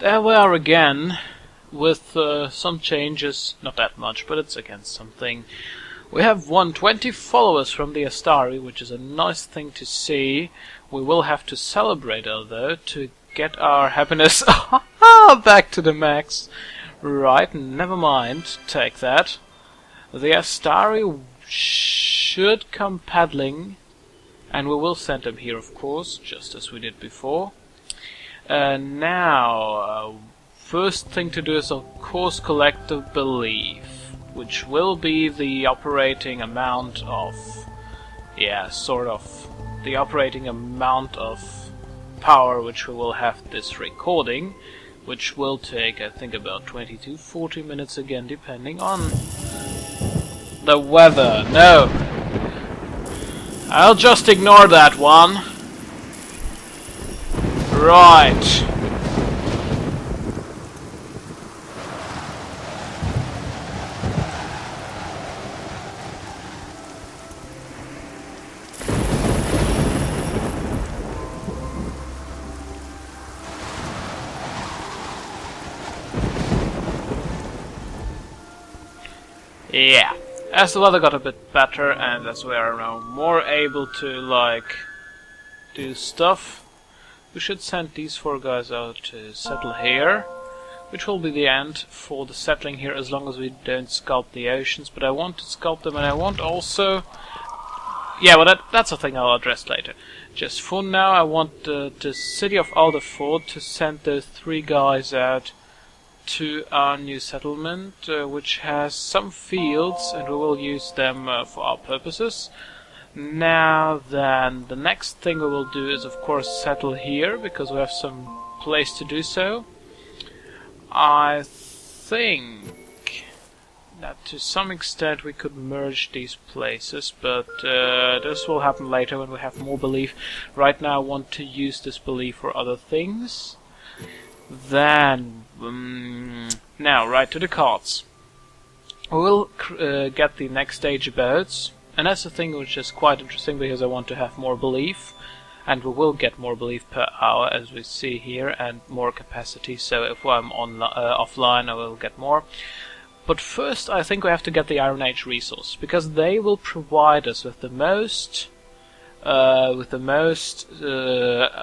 There we are again, with some changes, not that much, but it's again something. We have won 20 followers from the Astari, which is a nice thing to see. We will have to celebrate, although, to get our happiness back to the max. Right, never mind, take that. The Astari should come paddling, and we will send them here, of course, just as we did before. Now, first thing to do is, of course, collect the belief, which will be the operating amount of, the operating amount of power which we will have this recording, which will take, I think, about 20 to 40 minutes again, depending on the weather. No! I'll just ignore that one. Right. Yeah. As the weather got a bit better and as we are now more able to, do stuff, we should send these 4 guys out to settle here, which will be the end for the settling here as long as we don't sculpt the oceans. But I want to sculpt them, and I want also... Yeah, well that's a thing I'll address later. Just for now, I want the city of Alderford to send those 3 guys out to our new settlement, which has some fields, and we will use them for our purposes. Now then, the next thing we will do is, of course, settle here, because we have some place to do so. I think that to some extent we could merge these places, but this will happen later when we have more belief. Right now I want to use this belief for other things. Then, now, right to the cards. We will get the next stage boats. And that's a thing which is quite interesting, because I want to have more belief, and we will get more belief per hour, as we see here, and more capacity. So if I'm offline, I will get more. But first, I think we have to get the Iron Age resource, because they will provide us with the most,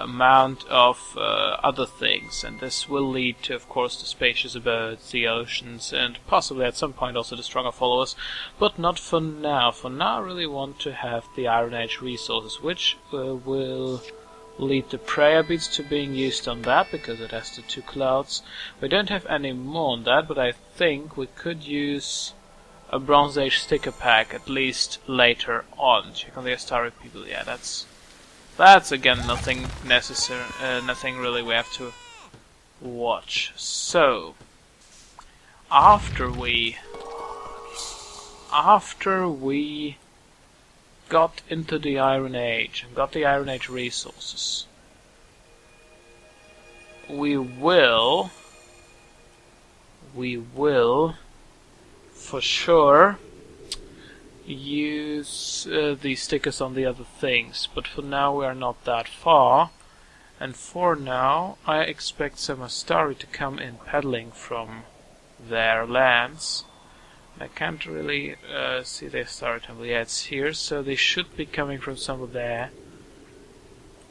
amount of other things, and this will lead to, of course, the spacious abodes, the oceans, and possibly at some point also the stronger followers, but not for now. For now I really want to have the Iron Age resources, which will lead the prayer beads to being used on that, because it has the 2 clouds. We don't have any more on that, but I think we could use a Bronze Age sticker pack, at least later on. Check on the Astari people. Yeah, that's again nothing necessary, nothing really we have to watch. So, after we got into the Iron Age and got the Iron Age resources, we will for sure use these stickers on the other things, but for now we are not that far, and for now I expect some Astari to come in paddling from their lands. I can't really see the Astari temple. Yeah, it's here, so they should be coming from somewhere there,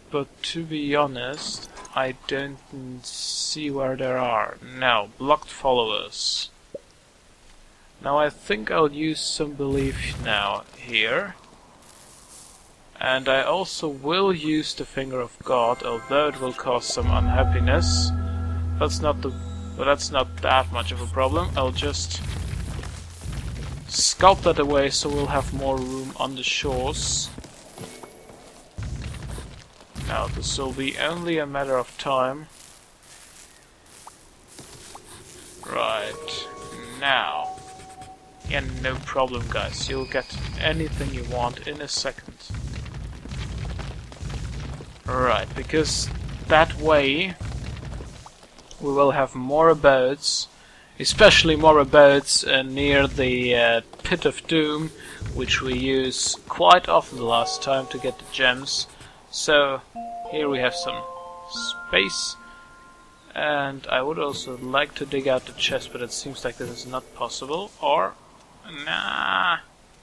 but to be honest, I don't see where there are. Now, blocked followers. Now I think I'll use some belief now here, and I also will use the Finger of God, although it will cause some unhappiness. That's not that much of a problem. I'll just sculpt that away so we'll have more room on the shores. Now this will be only a matter of time. Right, now. Yeah, no problem, guys. You'll get anything you want in a second. Right, because that way we will have more abodes, especially more abodes near the Pit of Doom, which we use quite often the last time to get the gems. So here we have some space. And I would also like to dig out the chest, but it seems like this is not possible. Or... nah...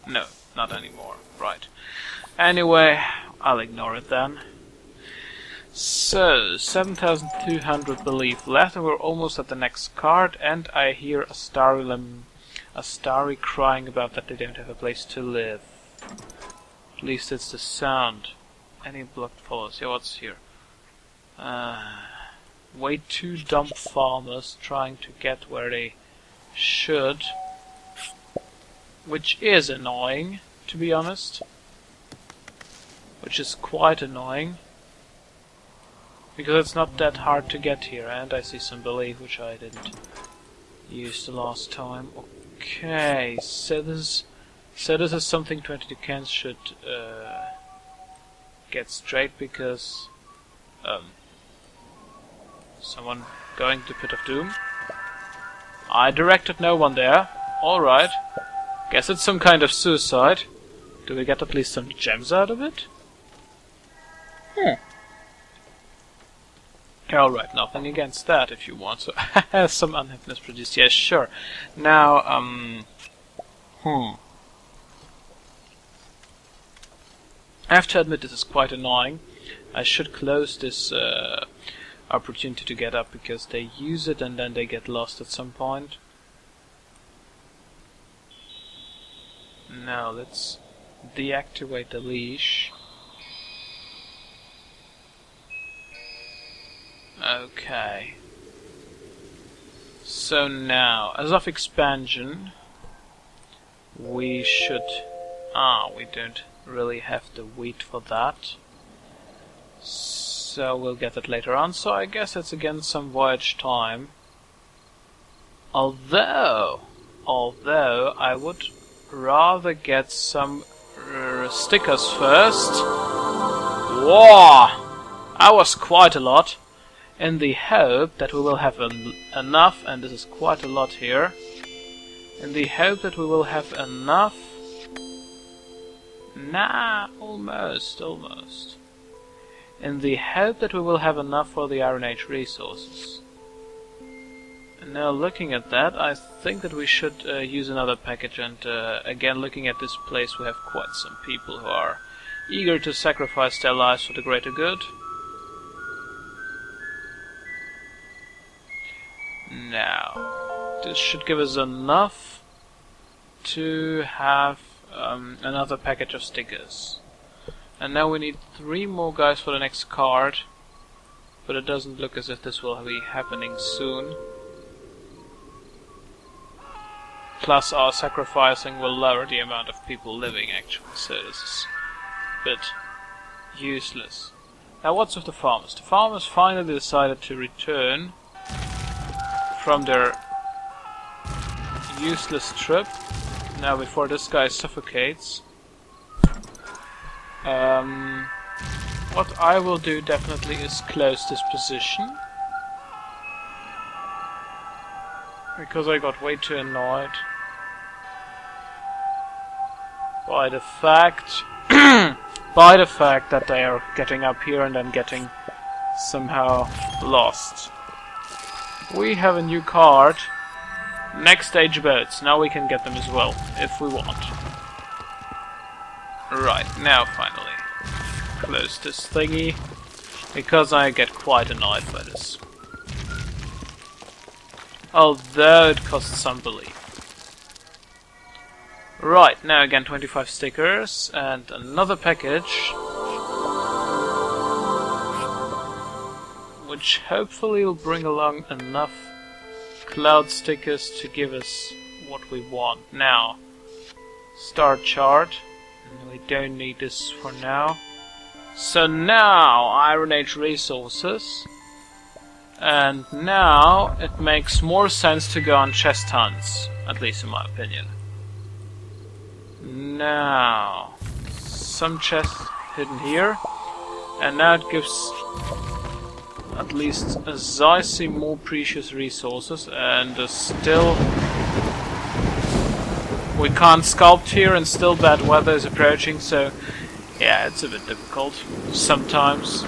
no, not anymore. Right. Anyway, I'll ignore it then. So, 7,200 belief left, and we're almost at the next card, and I hear a starry crying about that they don't have a place to live. At least it's the sound. Any blocked follows. Yeah, what's here? Way too dumb farmers trying to get where they should. Which is annoying, to be honest. Which is quite annoying. Because it's not that hard to get here, and I see some belief which I didn't use the last time. Okay, so this is something 22 cans should get straight, because someone going to Pit of Doom. I directed no one there. Alright. Guess it's some kind of suicide. Do we get at least some gems out of it? Alright, nothing against that if you want. So, some unhappiness produced. Yes, sure. Now, I have to admit this is quite annoying. I should close this opportunity to get up, because they use it and then they get lost at some point. Now, let's deactivate the leash. Okay. So now, as of expansion, we should... we don't really have the wheat for that. So we'll get it later on. So I guess it's again some voyage time. Although I would rather get some stickers first. Whoa! That was quite a lot. In the hope that we will have enough, and this is quite a lot here, in the hope that we will have enough... nah, almost. In the hope that we will have enough for the Iron Age resources. And now looking at that, I think that we should use another package, and again looking at this place, we have quite some people who are eager to sacrifice their lives for the greater good. Now, this should give us enough to have another package of stickers. And now we need 3 more guys for the next card, but it doesn't look as if this will be happening soon. Plus our sacrificing will lower the amount of people living actually, so this is a bit useless. Now what's with the farmers? The farmers finally decided to return from their useless trip. Now before this guy suffocates, what I will do definitely is close this position, because I got way too annoyed by the fact that they are getting up here and then getting somehow lost. We have a new card. Next stage boats. Now we can get them as well, if we want. Right, now finally. Close this thingy, because I get quite annoyed by this. Although it costs some belief. Right, now again 25 stickers, and another package, which hopefully will bring along enough cloud stickers to give us what we want. Now, star chart, and we don't need this for now. So now, Iron Age resources, and now it makes more sense to go on chest hunts, at least in my opinion. Now, some chests hidden here, and now it gives, at least as I see, more precious resources, and still we can't sculpt here, and still bad weather is approaching, so yeah, it's a bit difficult sometimes.